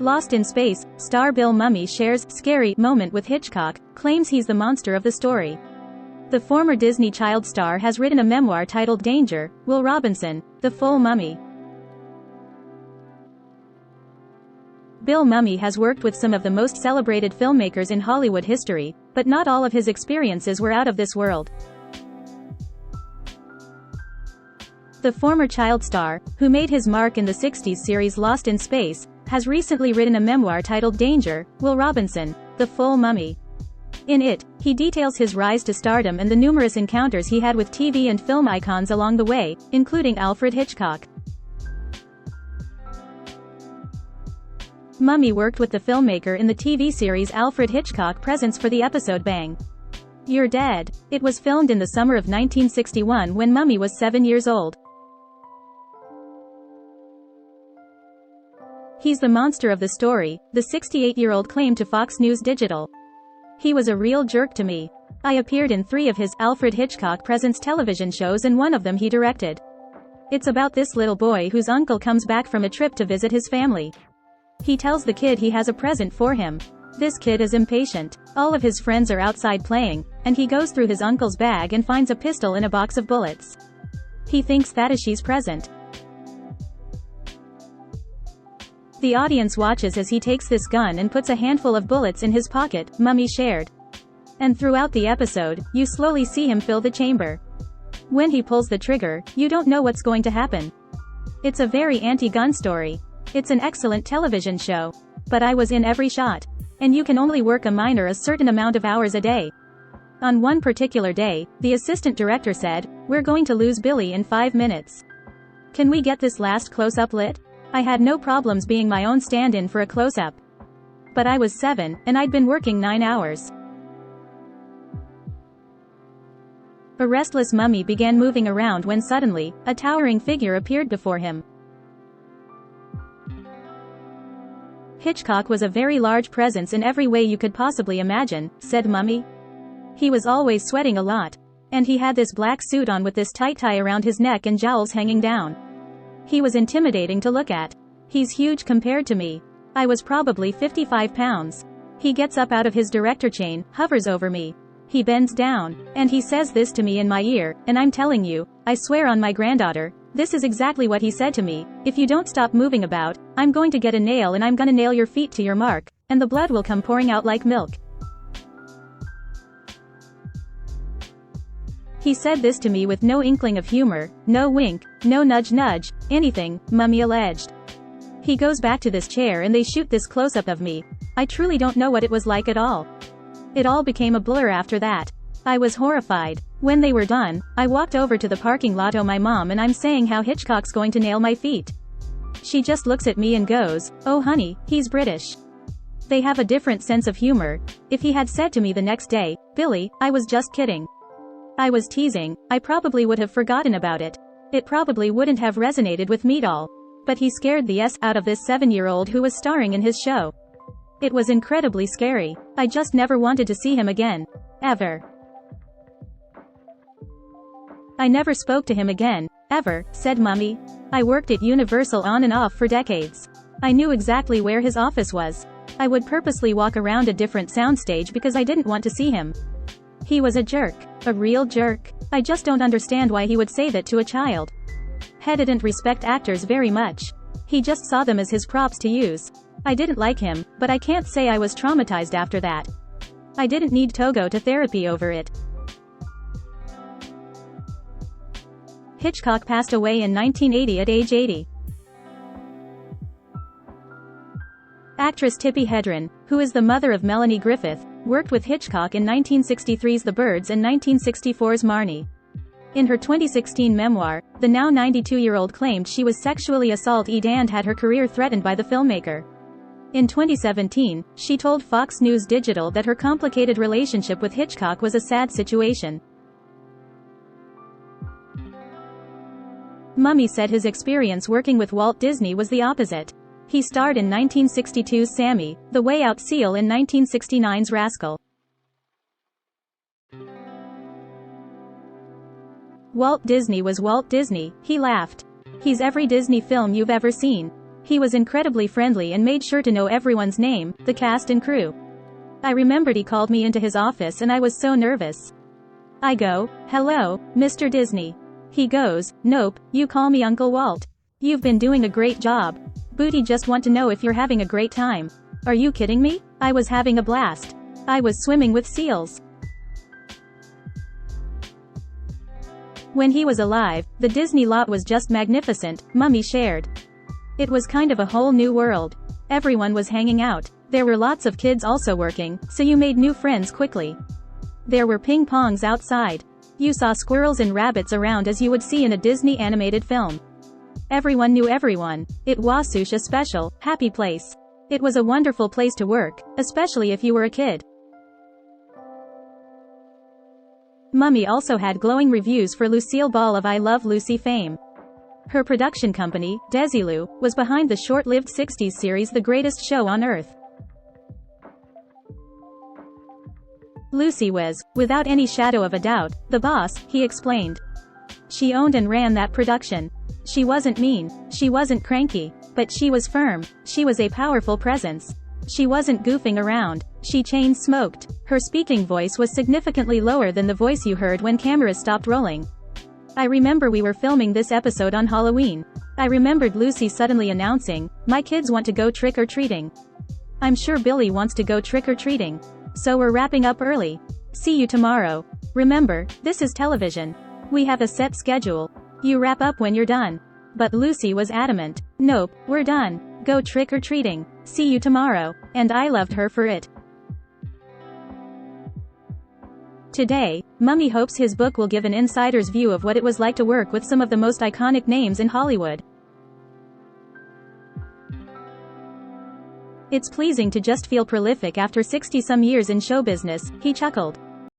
Lost in Space, star Bill Mumy shares scary moment with Hitchcock, claims he's the monster of the story. The former Disney child star has written a memoir titled Danger, Will Robinson, The Full Mummy. Bill Mumy has worked with some of the most celebrated filmmakers in Hollywood history, but not all of his experiences were out of this world. The former child star, who made his mark in the 60s series Lost in Space, has recently written a memoir titled Danger, Will Robinson, The Full Mummy. In it, he details his rise to stardom and the numerous encounters he had with TV and film icons along the way, including Alfred Hitchcock. Mumy worked with the filmmaker in the TV series Alfred Hitchcock Presents for the episode Bang! You're Dead. It was filmed in the summer of 1961 when Mumy was 7 years old. He's the monster of the story, the 68-year-old claimed to Fox News Digital. He was a real jerk to me. I appeared in 3 of his Alfred Hitchcock Presents television shows and one of them he directed. It's about this little boy whose uncle comes back from a trip to visit his family. He tells the kid he has a present for him. This kid is impatient. All of his friends are outside playing, and he goes through his uncle's bag and finds a pistol in a box of bullets. He thinks that is his present. The audience watches as he takes this gun and puts a handful of bullets in his pocket, Mumy shared. And throughout the episode, you slowly see him fill the chamber. When he pulls the trigger, you don't know what's going to happen. It's a very anti-gun story. It's an excellent television show. But I was in every shot. And you can only work a minor a certain amount of hours a day. On one particular day, the assistant director said, "We're going to lose Billy in 5 minutes. Can we get this last close-up lit?" I had no problems being my own stand-in for a close-up. But I was 7, and I'd been working 9 hours. A restless Mumy began moving around when suddenly, a towering figure appeared before him. Hitchcock was a very large presence in every way you could possibly imagine, said Mumy. He was always sweating a lot. And he had this black suit on with this tight tie around his neck and jowls hanging down. He was intimidating to look at. He's huge compared to me. I was probably 55 pounds. He gets up out of his director chain, hovers over me. He bends down, and he says this to me in my ear, and I'm telling you, I swear on my granddaughter, this is exactly what he said to me. If you don't stop moving about, I'm going to get a nail and I'm gonna nail your feet to your mark, and the blood will come pouring out like milk. He said this to me with no inkling of humor, no wink, no nudge, anything, Mumy alleged. He goes back to this chair and they shoot this close-up of me. I truly don't know what it was like at all. It all became a blur after that. I was horrified. When they were done, I walked over to the parking lot to my mom and I'm saying how Hitchcock's going to nail my feet. She just looks at me and goes, "Oh honey, he's British." They have a different sense of humor. If he had said to me the next day, "Billy, I was just kidding. I was teasing," I probably would have forgotten about it. It probably wouldn't have resonated with me at all. But he scared the s out of this 7-year-old who was starring in his show. It was incredibly scary. I just never wanted to see him again. Ever. I never spoke to him again, ever, said Mumy. I worked at Universal on and off for decades. I knew exactly where his office was. I would purposely walk around a different soundstage because I didn't want to see him. He was a jerk. A real jerk. I just don't understand why he would say that to a child. He didn't respect actors very much. He just saw them as his props to use. I didn't like him, but I can't say I was traumatized after that. I didn't need to go to therapy over it. Hitchcock passed away in 1980 at age 80. Actress Tippi Hedren, who is the mother of Melanie Griffith, worked with Hitchcock in 1963's The Birds and 1964's Marnie. In her 2016 memoir, the now 92-year-old claimed she was sexually assaulted and had her career threatened by the filmmaker. In 2017, she told Fox News Digital that her complicated relationship with Hitchcock was a sad situation. Mumy said his experience working with Walt Disney was the opposite. He starred in 1962's Sammy, the Way Out Seal in 1969's Rascal. Walt Disney was Walt Disney, he laughed. He's every Disney film you've ever seen. He was incredibly friendly and made sure to know everyone's name, the cast and crew. I remembered he called me into his office and I was so nervous. I go, "Hello, Mr. Disney." He goes, "Nope, you call me Uncle Walt. You've been doing a great job. Booty just want to know if you're having a great time." Are you kidding me? I was having a blast. I was swimming with seals. When he was alive, the Disney lot was just magnificent, Mumy shared. It was kind of a whole new world. Everyone was hanging out. There were lots of kids also working, so you made new friends quickly. There were ping pongs outside. You saw squirrels and rabbits around as you would see in a Disney animated film. Everyone knew everyone. It was such a special, happy place. It was a wonderful place to work, especially if you were a kid. Mumy also had glowing reviews for Lucille Ball of I Love Lucy fame. Her production company, Desilu, was behind the short-lived 60s series The Greatest Show on Earth. Lucy was, without any shadow of a doubt, the boss, he explained. She owned and ran that production. She wasn't mean, she wasn't cranky, but she was firm, she was a powerful presence. She wasn't goofing around, she chain-smoked. Her speaking voice was significantly lower than the voice you heard when cameras stopped rolling. I remember we were filming this episode on Halloween. I remembered Lucy suddenly announcing, "My kids want to go trick-or-treating. I'm sure Billy wants to go trick-or-treating. So we're wrapping up early. See you tomorrow. Remember, this is television. We have a set schedule. You wrap up when you're done." But Lucy was adamant. "Nope, we're done. Go trick-or-treating. See you tomorrow." And I loved her for it. Today, Mumy hopes his book will give an insider's view of what it was like to work with some of the most iconic names in Hollywood. "It's pleasing to just feel prolific after 60-some years in show business," he chuckled.